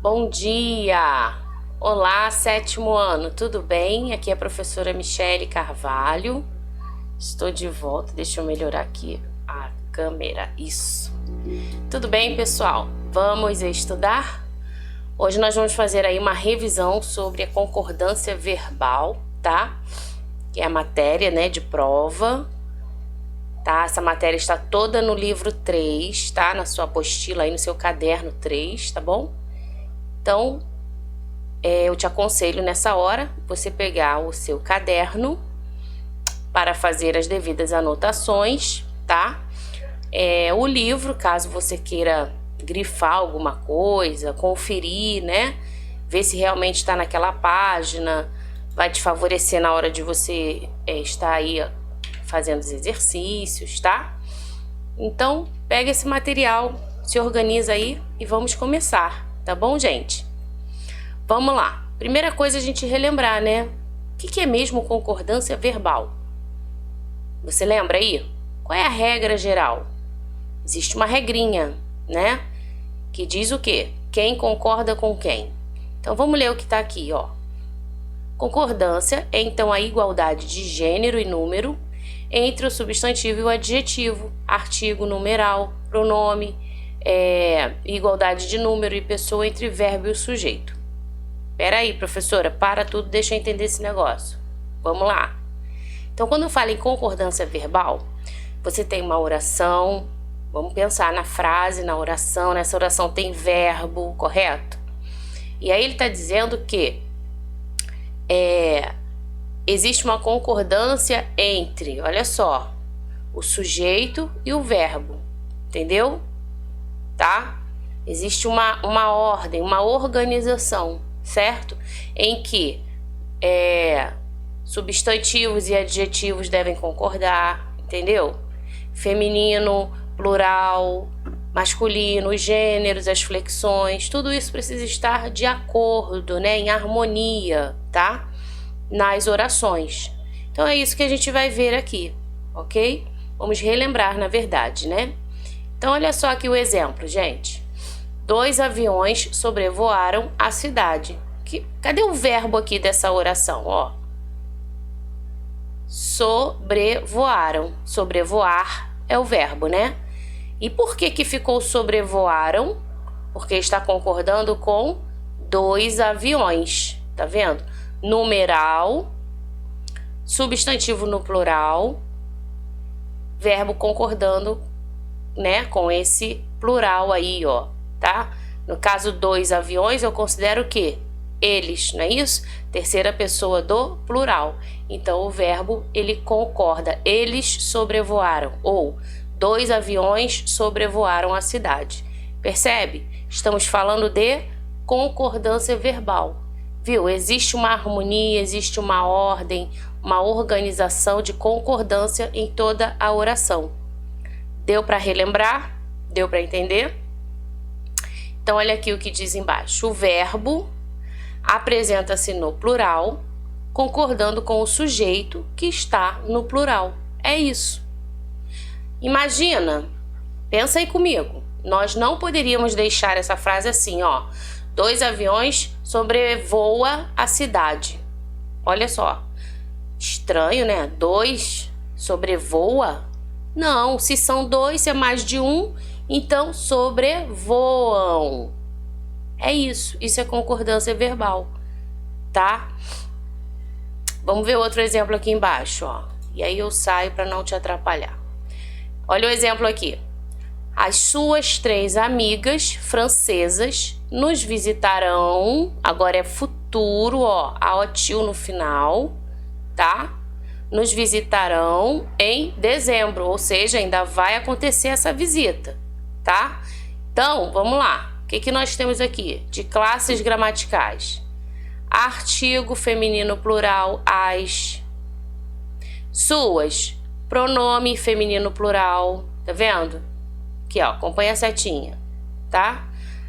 Bom dia! Olá, sétimo ano, tudo bem? Aqui é a professora Michele Carvalho. Estou de volta, deixa eu melhorar aqui a câmera, isso. Tudo bem, pessoal? Vamos estudar? Hoje nós vamos fazer aí uma revisão sobre a concordância verbal, tá? Que é a matéria, né, de prova, tá? Essa matéria está toda no livro 3, tá? Na sua apostila aí, no seu caderno 3, tá bom? Então, eu te aconselho nessa hora você pegar o seu caderno para fazer as devidas anotações, tá? O livro, caso você queira grifar alguma coisa, conferir, né? Ver se realmente está naquela página, vai te favorecer na hora de você estar aí fazendo os exercícios, tá? Então, pega esse material, se organiza aí e vamos começar, tá bom, gente? Vamos lá. Primeira coisa a gente relembrar, né? O que é mesmo concordância verbal? Você lembra aí? Qual é a regra geral? Existe uma regrinha, né? Que diz o quê? Quem concorda com quem? Então vamos ler o que está aqui, ó. Concordância é então a igualdade de gênero e número entre o substantivo e o adjetivo, artigo, numeral, pronome, igualdade de número e pessoa entre verbo e o sujeito. Pera aí, professora, para tudo, deixa eu entender esse negócio. Vamos lá. Então, quando eu falo em concordância verbal, você tem uma oração, vamos pensar na frase, na oração, nessa oração tem verbo, correto? E aí ele está dizendo que existe uma concordância entre, olha só, o sujeito e o verbo, entendeu? Tá? Existe uma ordem, uma organização, certo? Em que substantivos e adjetivos devem concordar, entendeu? Feminino, plural, masculino, os gêneros, as flexões, tudo isso precisa estar de acordo, né? Em harmonia, tá? Nas orações. Então é isso que a gente vai ver aqui, ok? Vamos relembrar, na verdade, né? Então olha só aqui o exemplo, gente. 2 aviões sobrevoaram a cidade. Cadê o verbo aqui dessa oração? Ó. Sobrevoaram. Sobrevoar é o verbo, né? E por que ficou sobrevoaram? Porque está concordando com 2 aviões. Tá vendo? Numeral, substantivo no plural, verbo concordando, né, com esse plural aí, ó. Tá? No caso 2 aviões, eu considero o quê? Eles, não é isso? Terceira pessoa do plural. Então, o verbo, ele concorda. Eles sobrevoaram. Ou, 2 aviões sobrevoaram a cidade. Percebe? Estamos falando de concordância verbal. Viu? Existe uma harmonia, existe uma ordem, uma organização de concordância em toda a oração. Deu para relembrar? Deu para entender? Então, olha aqui o que diz embaixo. O verbo apresenta-se no plural, concordando com o sujeito que está no plural. É isso. Imagina, pensa aí comigo. Nós não poderíamos deixar essa frase assim, ó. 2 aviões sobrevoa a cidade. Olha só. Estranho, né? 2 sobrevoa? Não, se são 2, se é mais de um, então sobrevoam. É isso é concordância verbal, tá? Vamos ver outro exemplo aqui embaixo, ó. E aí eu saio para não te atrapalhar. Olha o exemplo aqui. As suas 3 amigas francesas nos visitarão, agora é futuro, ó, a tio no final, tá? Nos visitarão em dezembro, ou seja, ainda vai acontecer essa visita, tá? Então, vamos lá. O que nós temos aqui? De classes gramaticais. Artigo feminino plural, as. Suas, pronome feminino plural, tá vendo? Aqui, ó, acompanha a setinha, tá?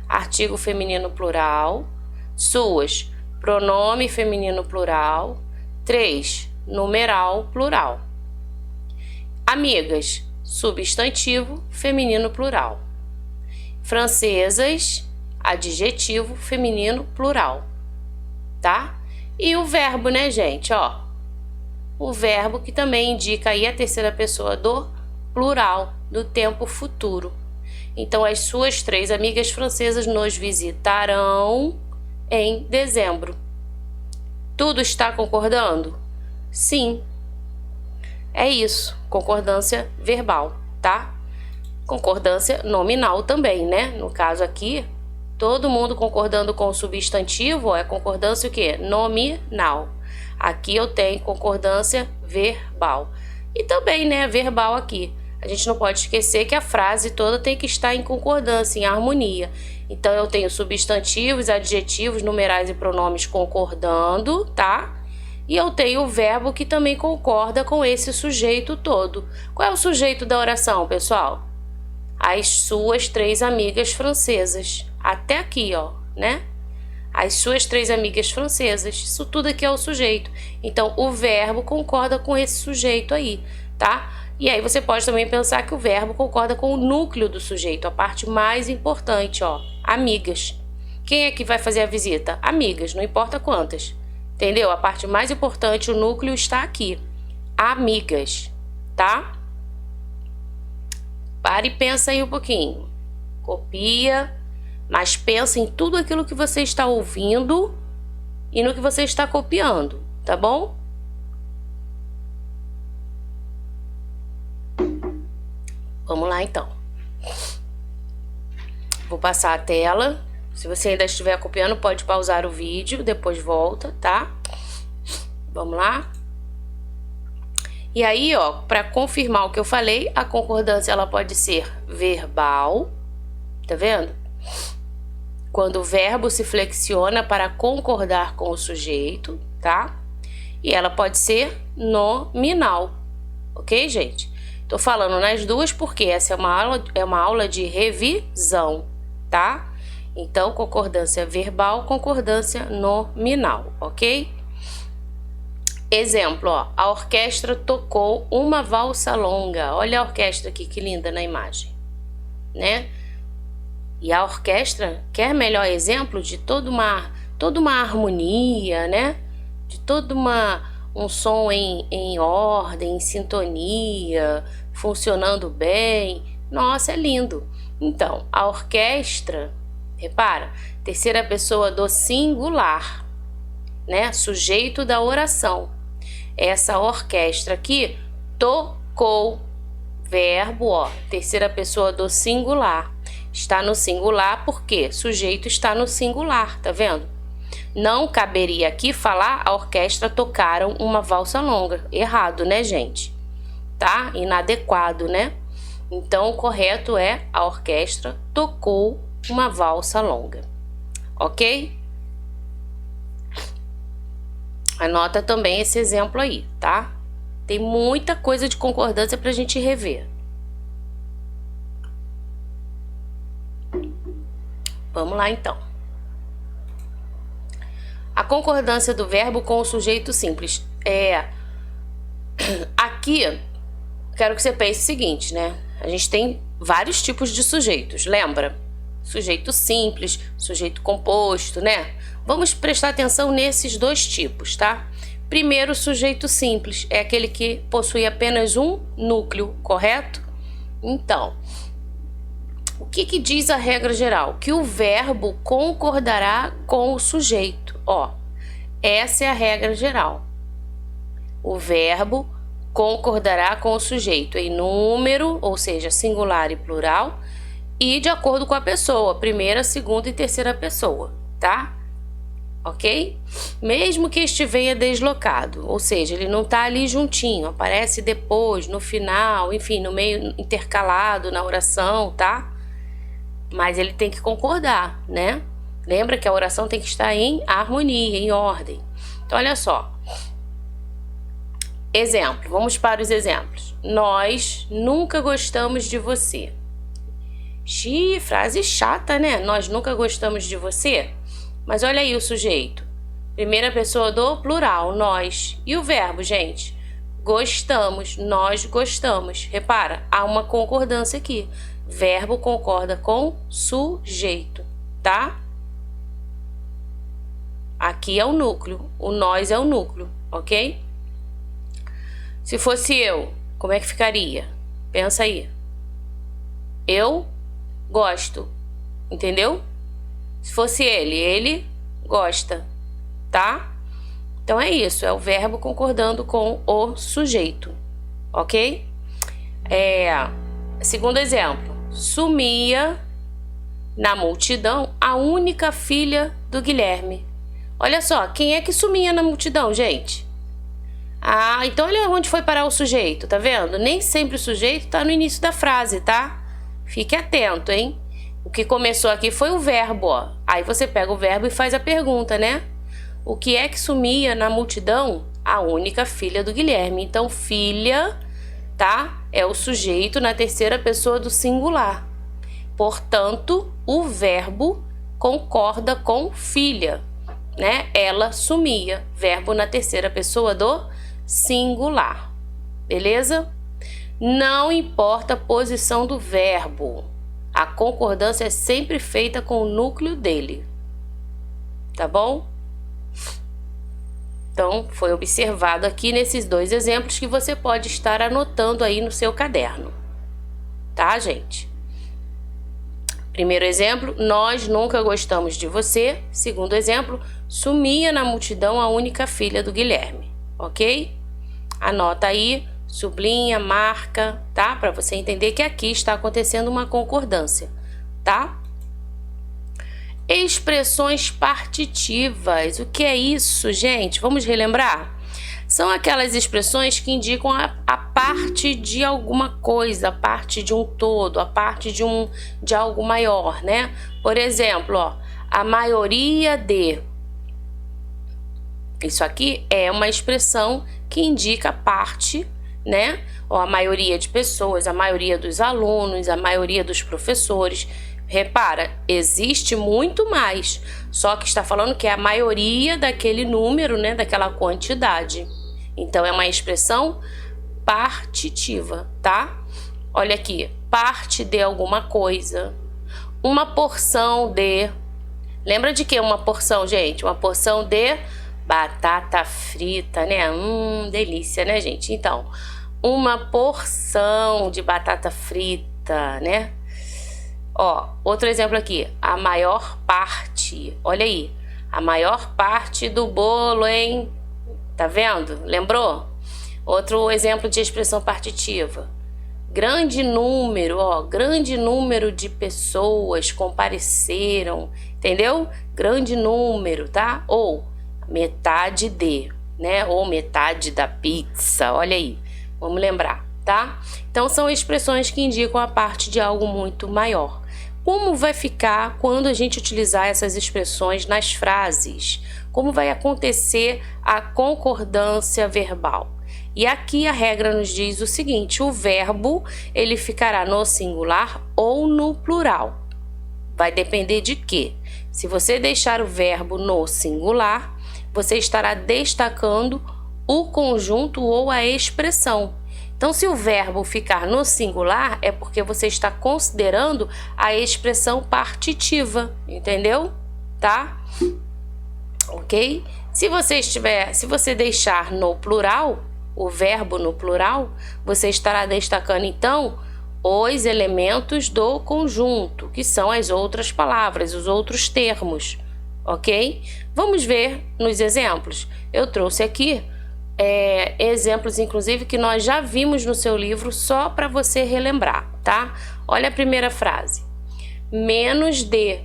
Artigo feminino plural. Suas, pronome feminino plural. 3, numeral plural. Amigas, substantivo feminino plural. Francesas, adjetivo feminino plural, tá? E o verbo, né, gente, ó. O verbo que também indica aí a terceira pessoa do plural, do tempo futuro. Então, as suas 3 amigas francesas nos visitarão em dezembro. Tudo está concordando? Sim. É isso, concordância verbal, tá? Concordância nominal também, né? No caso aqui, todo mundo concordando com o substantivo, é concordância o quê? Nominal. Aqui eu tenho concordância verbal. E também, né, verbal aqui. A gente não pode esquecer que a frase toda tem que estar em concordância, em harmonia. Então, eu tenho substantivos, adjetivos, numerais e pronomes concordando, tá? E eu tenho o verbo que também concorda com esse sujeito todo. Qual é o sujeito da oração, pessoal? As suas 3 amigas francesas. Até aqui, ó, né? As suas 3 amigas francesas. Isso tudo aqui é o sujeito. Então, o verbo concorda com esse sujeito aí, tá? E aí você pode também pensar que o verbo concorda com o núcleo do sujeito, a parte mais importante, ó, amigas. Quem é que vai fazer a visita? Amigas, não importa quantas. Entendeu? A parte mais importante, o núcleo está aqui. Amigas, tá? Para e pensa aí um pouquinho. Copia, mas pensa em tudo aquilo que você está ouvindo e no que você está copiando, tá bom? Vamos lá, então. Vou passar a tela. Se você ainda estiver copiando, pode pausar o vídeo, depois volta, tá? Vamos lá? E aí, ó, para confirmar o que eu falei, a concordância ela pode ser verbal, tá vendo? Quando o verbo se flexiona para concordar com o sujeito, tá? E ela pode ser nominal, ok, gente? Tô falando nas duas porque essa é uma aula de revisão, tá? Então, concordância verbal, concordância nominal, ok? Exemplo, ó, a orquestra tocou uma valsa longa. Olha a orquestra aqui, que linda na imagem, né? E a orquestra quer melhor exemplo de toda uma harmonia, né? De todo um som em ordem, em sintonia, funcionando bem. Nossa, é lindo. Então, a orquestra, repara, terceira pessoa do singular, né? Sujeito da oração. Essa orquestra aqui tocou, verbo, ó, terceira pessoa do singular. Está no singular porque sujeito está no singular, tá vendo? Não caberia aqui falar a orquestra tocaram uma valsa longa. Errado, né, gente? Tá? Inadequado, né? Então, o correto é a orquestra tocou uma valsa longa. Ok? Anota também esse exemplo aí, tá? Tem muita coisa de concordância pra gente rever. Vamos lá, então. A concordância do verbo com o sujeito simples. Aqui, quero que você pense o seguinte, né? A gente tem vários tipos de sujeitos, lembra? Sujeito simples, sujeito composto, né? Vamos prestar atenção nesses 2 tipos, tá? Primeiro, sujeito simples é aquele que possui apenas um núcleo, correto? Então, o que diz a regra geral? Que o verbo concordará com o sujeito. Ó, essa é a regra geral. O verbo concordará com o sujeito em número, ou seja, singular e plural, e de acordo com a pessoa, primeira, segunda e terceira pessoa, tá? Ok? Mesmo que estiver deslocado, ou seja, ele não tá ali juntinho, aparece depois, no final, enfim, no meio intercalado na oração, tá? Mas ele tem que concordar, né? Lembra que a oração tem que estar em harmonia, em ordem. Então, olha só. Exemplo, vamos para os exemplos. Nós nunca gostamos de você. Xiii, frase chata, né? Nós nunca gostamos de você. Mas olha aí o sujeito. Primeira pessoa do plural, nós. E o verbo, gente? Gostamos, nós gostamos. Repara, há uma concordância aqui. Verbo concorda com sujeito, tá? Aqui é o núcleo, o nós é o núcleo, ok? Se fosse eu, como é que ficaria? Pensa aí. Eu gosto, entendeu? Se fosse ele gosta, tá? Então é isso, é o verbo concordando com o sujeito, ok? Segundo exemplo, sumia na multidão a única filha do Guilherme. Olha só, quem é que sumia na multidão, gente? Ah, então olha onde foi parar o sujeito, tá vendo? Nem sempre o sujeito tá no início da frase, tá? Fique atento, hein? O que começou aqui foi o verbo, ó. Aí você pega o verbo e faz a pergunta, né? O que é que sumia na multidão? A única filha do Guilherme. Então, filha, tá? É o sujeito na terceira pessoa do singular. Portanto, o verbo concorda com filha, né? Ela sumia. Verbo na terceira pessoa do singular. Beleza? Não importa a posição do verbo. A concordância é sempre feita com o núcleo dele. Tá bom? Então, foi observado aqui nesses dois exemplos que você pode estar anotando aí no seu caderno. Tá, gente? Primeiro exemplo, nós nunca gostamos de você. Segundo exemplo, sumia na multidão a única filha do Guilherme. Ok? Anota aí, sublinha, marca, tá? Para você entender que aqui está acontecendo uma concordância, tá? Expressões partitivas. O que é isso, gente? Vamos relembrar? São aquelas expressões que indicam a parte de alguma coisa, a parte de um todo, a parte de algo maior, né? Por exemplo, ó, a maioria de. Isso aqui é uma expressão que indica parte, né? Ó, a maioria de pessoas, a maioria dos alunos, a maioria dos professores. Repara, existe muito mais, só que está falando que é a maioria daquele número, né? Daquela quantidade. Então, é uma expressão partitiva, tá? Olha aqui, parte de alguma coisa, uma porção de... Lembra de que uma porção, gente? Uma porção de batata frita, né? Delícia, né, gente? Então, uma porção de batata frita, né? Ó, outro exemplo aqui, a maior parte. Olha aí, a maior parte do bolo, hein? Tá vendo? Lembrou? Outro exemplo de expressão partitiva. Grande número, ó, grande número de pessoas compareceram, entendeu? Grande número, tá? Ou metade de, né? Ou metade da pizza, olha aí. Vamos lembrar, tá? Então, são expressões que indicam a parte de algo muito maior. Como vai ficar quando a gente utilizar essas expressões nas frases? Como vai acontecer a concordância verbal? E aqui a regra nos diz o seguinte, o verbo ele ficará no singular ou no plural. Vai depender de quê? Se você deixar o verbo no singular, você estará destacando o conjunto ou a expressão. Então, se o verbo ficar no singular, é porque você está considerando a expressão partitiva, entendeu? Tá? Ok? Se você deixar no plural, o verbo no plural, você estará destacando, então, os elementos do conjunto, que são as outras palavras, os outros termos, ok? Vamos ver nos exemplos. Eu trouxe aqui exemplos, inclusive, que nós já vimos no seu livro, só para você relembrar, tá? Olha a primeira frase. Menos de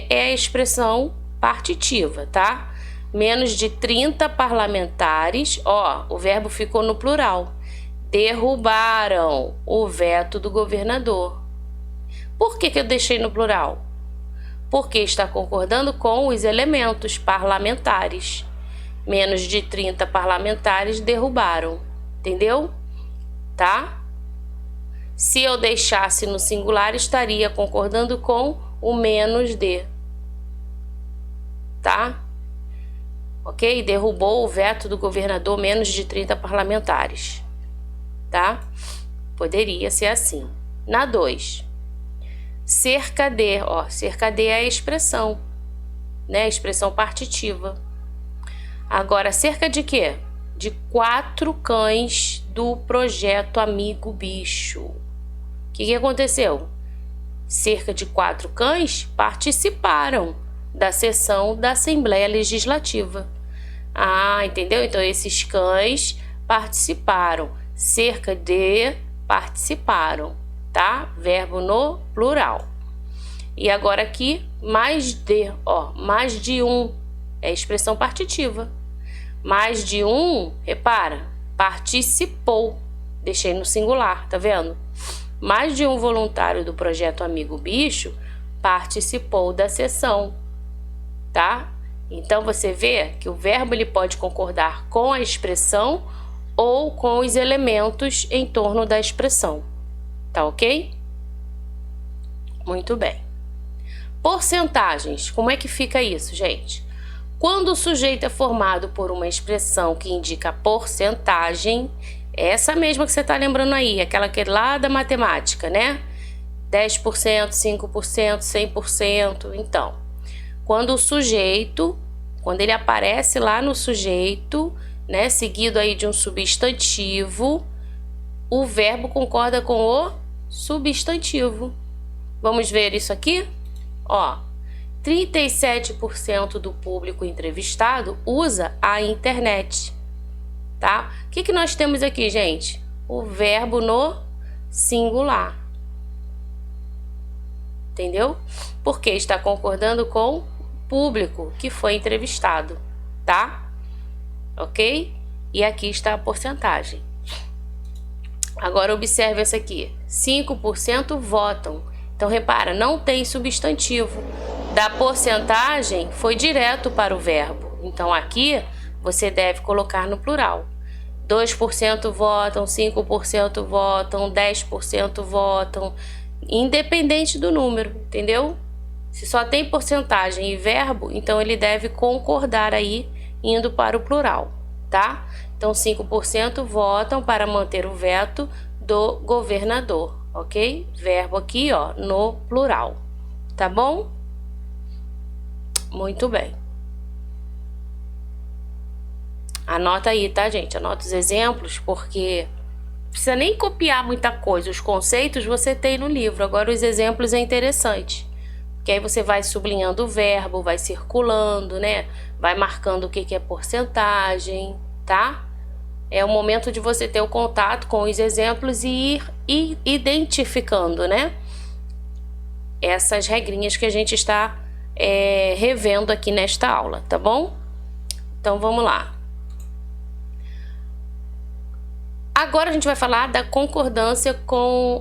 é a expressão partitiva, tá? Menos de 30 parlamentares, ó, o verbo ficou no plural. Derrubaram o veto do governador. Por que eu deixei no plural? Porque está concordando com os elementos parlamentares. Menos de 30 parlamentares derrubaram, entendeu? Tá? Se eu deixasse no singular, estaria concordando com o menos de. Tá? Ok? Derrubou o veto do governador menos de 30 parlamentares. Tá? Poderia ser assim. Na 2. cerca de, ó, cerca de é a expressão, né? A expressão partitiva. Agora, cerca de quê? De 4 cães do projeto Amigo Bicho. O que aconteceu? Cerca de 4 cães participaram da sessão da Assembleia Legislativa. Ah, entendeu? Então, esses cães participaram. Cerca de participaram, tá? Verbo no plural. E agora aqui, mais de, ó, mais de um é expressão partitiva. Mais de um, repara, participou. Deixei no singular, tá vendo? Mais de um voluntário do projeto Amigo Bicho participou da sessão, tá? Então você vê que o verbo ele pode concordar com a expressão ou com os elementos em torno da expressão, tá ok? Muito bem. Porcentagens, como é que fica isso, gente? Quando o sujeito é formado por uma expressão que indica porcentagem, é essa mesma que você está lembrando aí, aquela que é lá da matemática, né? 10%, 5%, 100%. Então, quando o sujeito, quando ele aparece lá no sujeito, né, seguido aí de um substantivo, o verbo concorda com o substantivo. Vamos ver isso aqui? Ó, 37% do público entrevistado usa a internet, tá? O que nós temos aqui, gente? O verbo no singular. Entendeu? Porque está concordando com o público que foi entrevistado, tá? Ok? E aqui está a porcentagem. Agora observe essa aqui. 5% votam. Então, repara, não tem substantivo. Da porcentagem, foi direto para o verbo. Então, aqui, você deve colocar no plural. 2% votam, 5% votam, 10% votam, independente do número, entendeu? Se só tem porcentagem e verbo, então ele deve concordar aí, indo para o plural, tá? Então, 5% votam para manter o veto do governador, ok? Verbo aqui, ó, no plural, tá bom? Muito bem. Anota aí, tá, gente? Anota os exemplos, porque não precisa nem copiar muita coisa. Os conceitos você tem no livro. Agora, os exemplos é interessante. Porque aí você vai sublinhando o verbo, vai circulando, né? Vai marcando o que é porcentagem, tá? É o momento de você ter o contato com os exemplos e ir identificando, né? Essas regrinhas que a gente está revendo aqui nesta aula, tá bom? Então, vamos lá. Agora a gente vai falar da concordância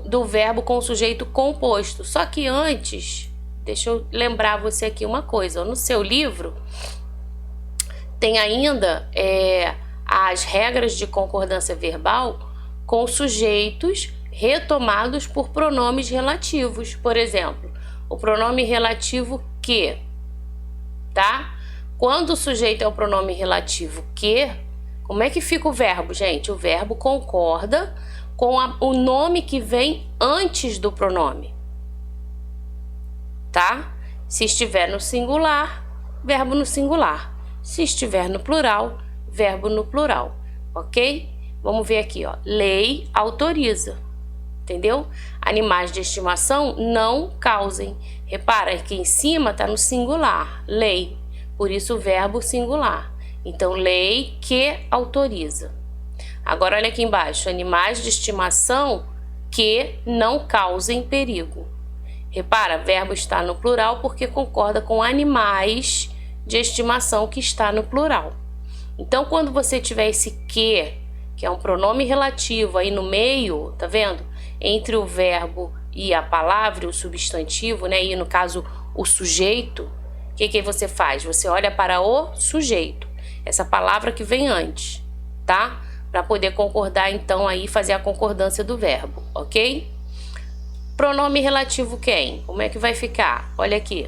do verbo com o sujeito composto. Só que antes, deixa eu lembrar você aqui uma coisa. No seu livro tem ainda as regras de concordância verbal com sujeitos retomados por pronomes relativos. Por exemplo, o pronome relativo que, tá? Quando o sujeito é o pronome relativo que, como é que fica o verbo, gente? O verbo concorda com o nome que vem antes do pronome, tá? Se estiver no singular, verbo no singular. Se estiver no plural, verbo no plural, ok? Vamos ver aqui, ó. Lei autoriza, entendeu? Animais de estimação não causem. Repara que em cima tá no singular, lei. Por isso o verbo singular. Então, lei que autoriza. Agora, olha aqui embaixo. Animais de estimação que não causem perigo. Repara, verbo está no plural porque concorda com animais de estimação que está no plural. Então, quando você tiver esse que é um pronome relativo aí no meio, tá vendo? Entre o verbo e a palavra, o substantivo, né? E no caso, o sujeito, o que você faz? Você olha para o sujeito, essa palavra que vem antes, tá? Para poder concordar, então, aí fazer a concordância do verbo, ok? Pronome relativo quem? Como é que vai ficar? Olha aqui.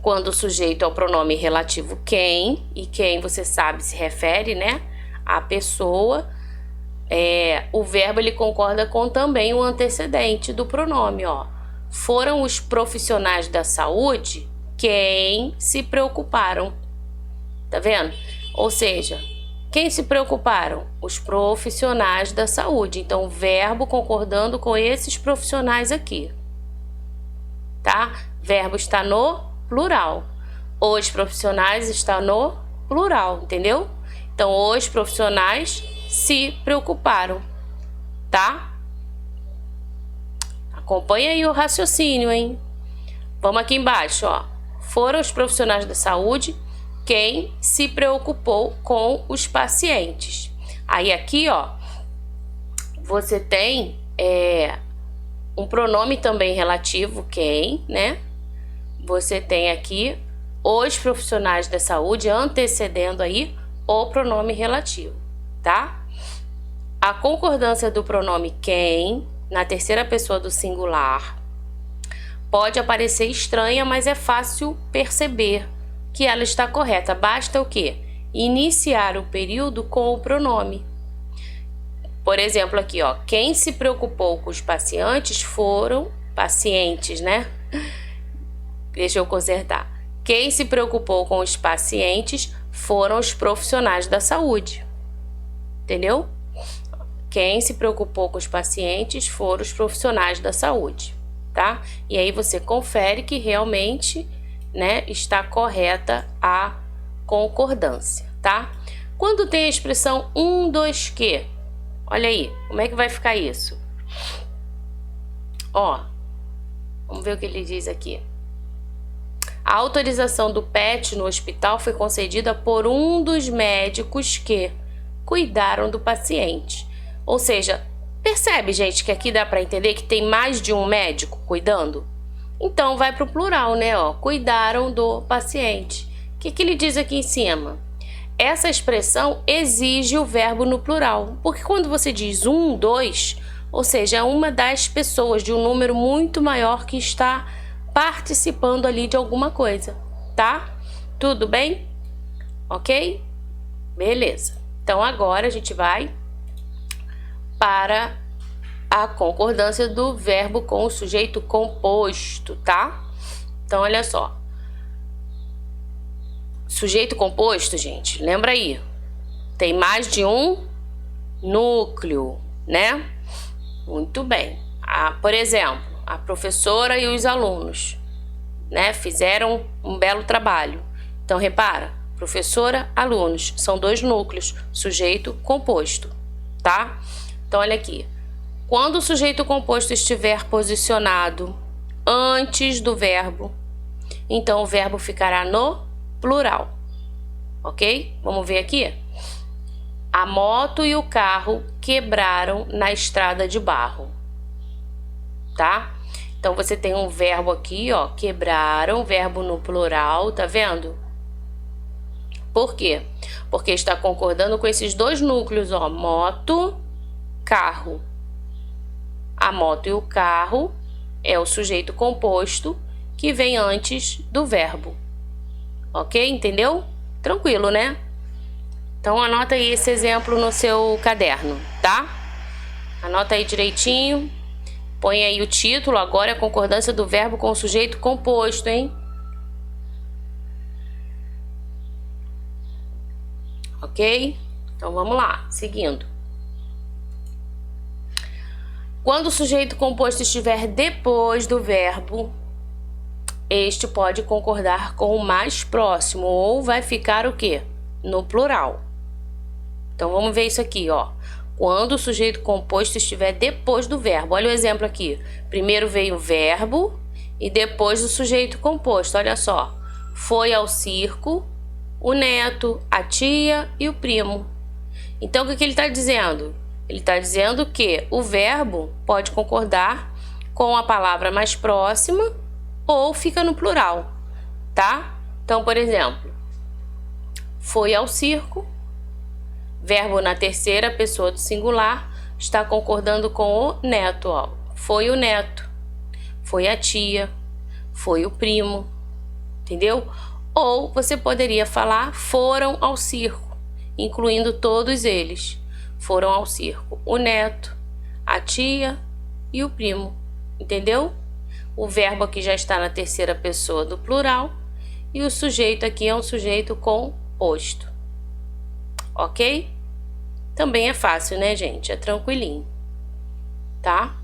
Quando o sujeito é o pronome relativo quem, e quem você sabe se refere, né? A pessoa, o verbo ele concorda com também o antecedente do pronome, ó. foram os profissionais da saúde quem se preocuparam. Tá vendo? Ou seja, quem se preocuparam? Os profissionais da saúde. Então, o verbo concordando com esses profissionais aqui. Tá? Verbo está no plural. Os profissionais está no plural, entendeu? Então, os profissionais se preocuparam, tá? Acompanha aí o raciocínio, hein? Vamos aqui embaixo, ó. Foram os profissionais da saúde quem se preocupou com os pacientes. Aí aqui, ó, você tem um pronome também relativo, quem, né? Você tem aqui os profissionais da saúde antecedendo aí o pronome relativo, tá? A concordância do pronome quem na terceira pessoa do singular pode aparecer estranha, mas é fácil perceber que ela está correta. Basta o quê? Iniciar o período com o pronome. Por exemplo, aqui, ó, quem se preocupou com os pacientes foram pacientes, né? Deixa eu consertar. Quem se preocupou com os pacientes foram os profissionais da saúde. Entendeu? Quem se preocupou com os pacientes foram os profissionais da saúde, tá? E aí você confere que realmente, né, está correta a concordância, tá? Quando tem a expressão 1, 2, que? Olha aí, como é que vai ficar isso? Ó, vamos ver o que ele diz aqui. A autorização do PET no hospital foi concedida por um dos médicos que cuidaram do paciente. Ou seja, percebe, gente, que aqui dá para entender que tem mais de um médico cuidando? Então, vai para o plural, né? Ó, cuidaram do paciente. O que ele diz aqui em cima? Essa expressão exige o verbo no plural. Porque quando você diz 1, 2, ou seja, é uma das pessoas de um número muito maior que está participando ali de alguma coisa, tá? Tudo bem? Ok? Beleza. Então, agora a gente vai para a concordância do verbo com o sujeito composto, tá? Então, olha só. Sujeito composto, gente, lembra aí. Tem mais de um núcleo, né? Muito bem. Por exemplo, a professora e os alunos, né, fizeram um belo trabalho. Então, repara, professora, alunos, são dois núcleos, sujeito composto, tá? Então, olha aqui. Quando o sujeito composto estiver posicionado antes do verbo, então o verbo ficará no plural, ok? Vamos ver aqui. A moto e o carro quebraram na estrada de barro, tá? Então, você tem um verbo aqui, ó, quebraram, verbo no plural, tá vendo? Por quê? Porque está concordando com esses dois núcleos, ó, moto, carro. A moto e o carro é o sujeito composto que vem antes do verbo. Ok? Entendeu? Tranquilo, né? Então, anota aí esse exemplo no seu caderno, tá? Anota aí direitinho. Põe aí o título, agora é a concordância do verbo com o sujeito composto, hein? Ok? Então, vamos lá, seguindo. Quando o sujeito composto estiver depois do verbo, este pode concordar com o mais próximo ou vai ficar o quê? No plural. Então, vamos ver isso aqui, ó. Quando o sujeito composto estiver depois do verbo. Olha o exemplo aqui. Primeiro veio o verbo e depois o sujeito composto. Olha só. Foi ao circo o neto, a tia e o primo. Então, o que ele está dizendo? Ele está dizendo que o verbo pode concordar com a palavra mais próxima ou fica no plural, tá? Então, por exemplo, foi ao circo, verbo na terceira pessoa do singular, está concordando com o neto, ó. Foi o neto, foi a tia, foi o primo, entendeu? Ou você poderia falar foram ao circo, incluindo todos eles. Foram ao circo o neto, a tia e o primo, entendeu? O verbo aqui já está na terceira pessoa do plural e o sujeito aqui é um sujeito composto. Ok? Também é fácil, né, gente? É tranquilinho, tá?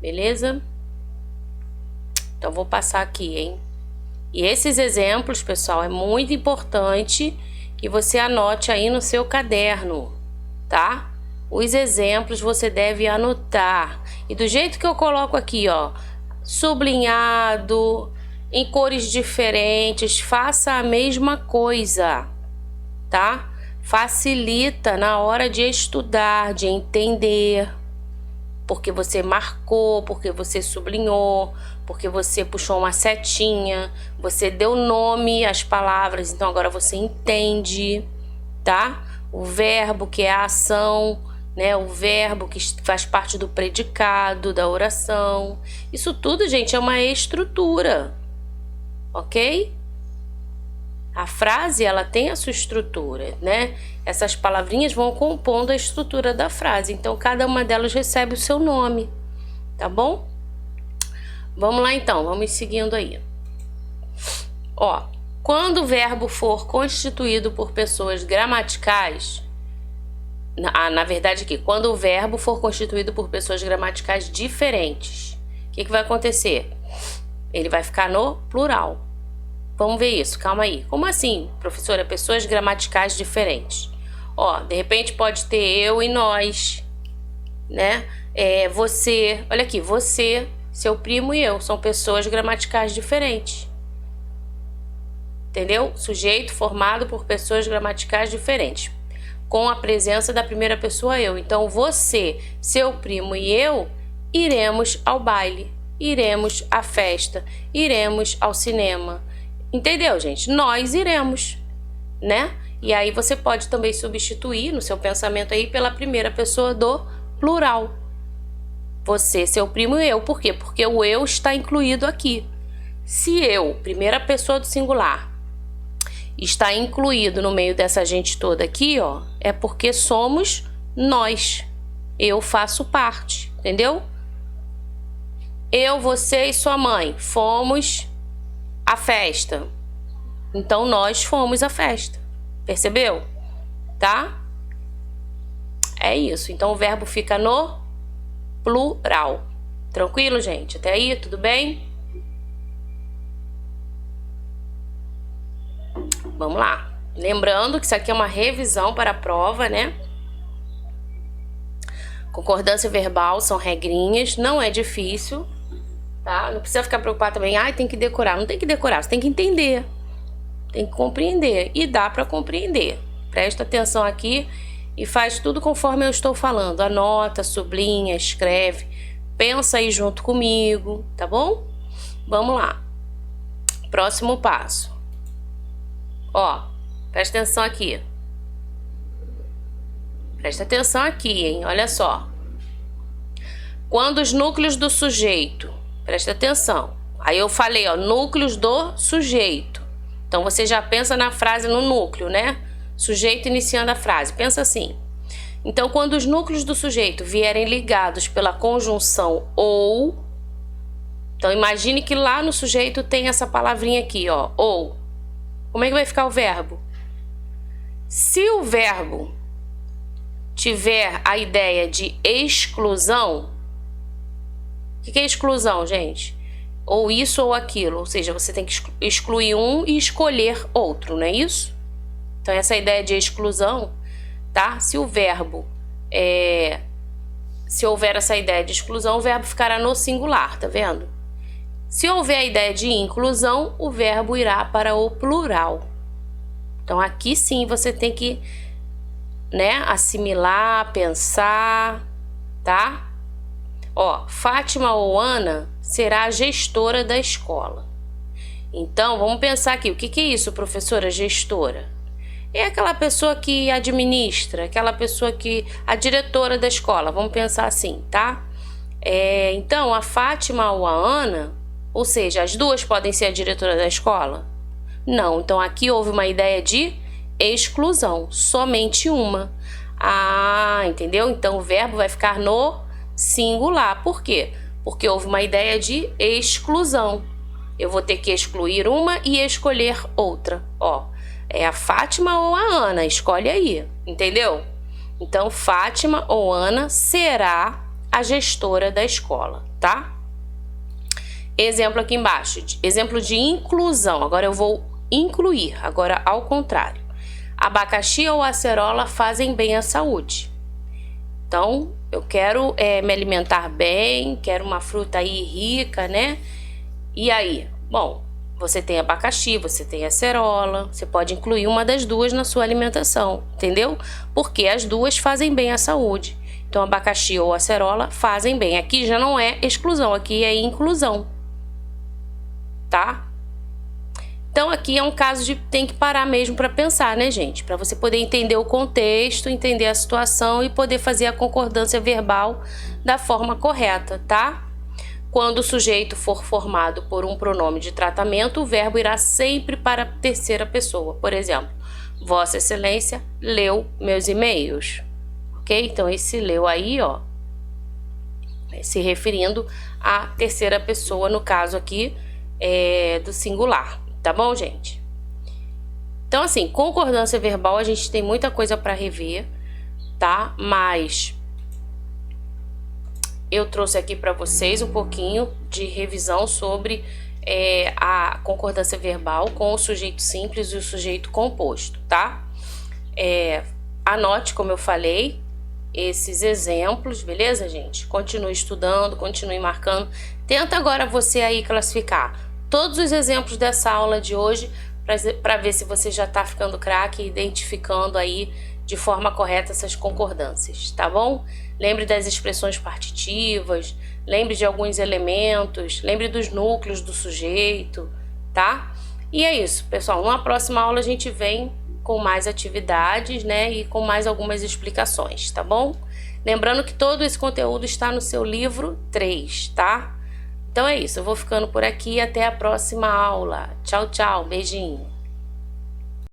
Beleza? Então, vou passar aqui, hein? E esses exemplos, pessoal, é muito importante que você anote aí no seu caderno, tá? Os exemplos você deve anotar. E do jeito que eu coloco aqui, ó, sublinhado, em cores diferentes, faça a mesma coisa, tá? Facilita na hora de estudar, de entender. Porque você marcou, porque você sublinhou, porque você puxou uma setinha, você deu nome às palavras, então agora você entende, tá? O verbo, que é a ação, né? O verbo que faz parte do predicado, da oração. Isso tudo, gente, é uma estrutura, ok? A frase, ela tem a sua estrutura, né? Essas palavrinhas vão compondo a estrutura da frase. Então, cada uma delas recebe o seu nome, tá bom? Vamos lá, então. Vamos seguindo aí. Ó, quando o verbo for constituído por pessoas gramaticais... na verdade aqui, quando o verbo for constituído por pessoas gramaticais diferentes, o que vai acontecer? Ele vai ficar no plural. Vamos ver isso, calma aí. Como assim, professora? Pessoas gramaticais diferentes. Ó, de repente pode ter eu e nós, né? Você, olha aqui, você, seu primo e eu, são pessoas gramaticais diferentes. Entendeu? Sujeito formado por pessoas gramaticais diferentes, com a presença da primeira pessoa eu. Então, você, seu primo e eu iremos ao baile, iremos à festa, iremos ao cinema. Entendeu, gente? Nós iremos, né? E aí você pode também substituir no seu pensamento aí pela primeira pessoa do plural. Você, seu primo e eu. Por quê? Porque o eu está incluído aqui. Se eu, primeira pessoa do singular, está incluído no meio dessa gente toda aqui, ó, é porque somos nós. Eu faço parte, entendeu? Eu, você e sua mãe fomos à festa. Então, nós fomos à festa. Percebeu? Tá? É isso. Então, o verbo fica no plural. Tranquilo, gente? Até aí, tudo bem? Vamos lá. Lembrando que isso aqui é uma revisão para a prova, né? Concordância verbal são regrinhas, não é difícil, tá? Não precisa ficar preocupado também, tem que decorar. Não tem que decorar, você tem que entender. Tem que compreender. E dá para compreender. Presta atenção aqui e faz tudo conforme eu estou falando. Anota, sublinha, escreve. Pensa aí junto comigo, tá bom? Vamos lá. Próximo passo. Ó, presta atenção aqui. Presta atenção aqui, hein? Olha só. Quando os núcleos do sujeito... Presta atenção. Aí eu falei, ó, núcleos do sujeito. Então, você já pensa na frase no núcleo, né? Sujeito iniciando a frase. Pensa assim. Então, quando os núcleos do sujeito vierem ligados pela conjunção ou... Então, imagine que lá no sujeito tem essa palavrinha aqui, ó, ou. Como é que vai ficar o verbo? Se o verbo tiver a ideia de exclusão... O que é exclusão, gente? Ou isso ou aquilo, ou seja, você tem que excluir um e escolher outro, não é isso? Então, essa ideia de exclusão, tá? Se o verbo, se houver essa ideia de exclusão, o verbo ficará no singular, tá vendo? Se houver a ideia de inclusão, o verbo irá para o plural. Então, aqui sim você tem que, né, assimilar, pensar, tá? Ó, Fátima ou Ana será a gestora da escola. Então, vamos pensar aqui. O que é isso, professora? Gestora? É aquela pessoa que administra, aquela pessoa que... a diretora da escola. Vamos pensar assim, tá? Então, a Fátima ou a Ana, ou seja, as duas podem ser a diretora da escola? Não. Então, aqui houve uma ideia de exclusão. Somente uma. Ah, entendeu? Então, o verbo vai ficar no singular. Por quê? Porque houve uma ideia de exclusão. Eu vou ter que excluir uma e escolher outra. Ó, é a Fátima ou a Ana, escolhe aí, entendeu? Então, Fátima ou Ana será a gestora da escola, tá? Exemplo aqui embaixo, exemplo de inclusão. Agora eu vou incluir, agora ao contrário. Abacaxi ou acerola fazem bem à saúde. Então, eu quero me alimentar bem, quero uma fruta aí rica, né? E aí? Bom, você tem abacaxi, você tem acerola, você pode incluir uma das duas na sua alimentação, entendeu? Porque as duas fazem bem à saúde. Então, abacaxi ou acerola fazem bem. Aqui já não é exclusão, aqui é inclusão, tá? Então, aqui é um caso de tem que parar mesmo para pensar, né, gente? Para você poder entender o contexto, entender a situação e poder fazer a concordância verbal da forma correta, tá? Quando o sujeito for formado por um pronome de tratamento, o verbo irá sempre para a terceira pessoa. Por exemplo, Vossa Excelência leu meus e-mails. Ok? Então, esse leu aí, ó, se referindo à terceira pessoa, no caso aqui, do singular. Tá bom, gente? Então, assim, concordância verbal, a gente tem muita coisa para rever, tá? Mas eu trouxe aqui para vocês um pouquinho de revisão sobre a concordância verbal com o sujeito simples e o sujeito composto, tá? Anote, como eu falei, esses exemplos, beleza, gente? Continue estudando, continue marcando. Tenta agora você aí classificar todos os exemplos dessa aula de hoje para ver se você já está ficando craque, identificando aí de forma correta essas concordâncias, tá bom? Lembre das expressões partitivas, lembre de alguns elementos, lembre dos núcleos do sujeito, tá? E é isso, pessoal. Numa próxima aula a gente vem com mais atividades, né? E com mais algumas explicações, tá bom? Lembrando que todo esse conteúdo está no seu livro 3, tá? Então é isso, eu vou ficando por aqui, até a próxima aula. Tchau, tchau, beijinho.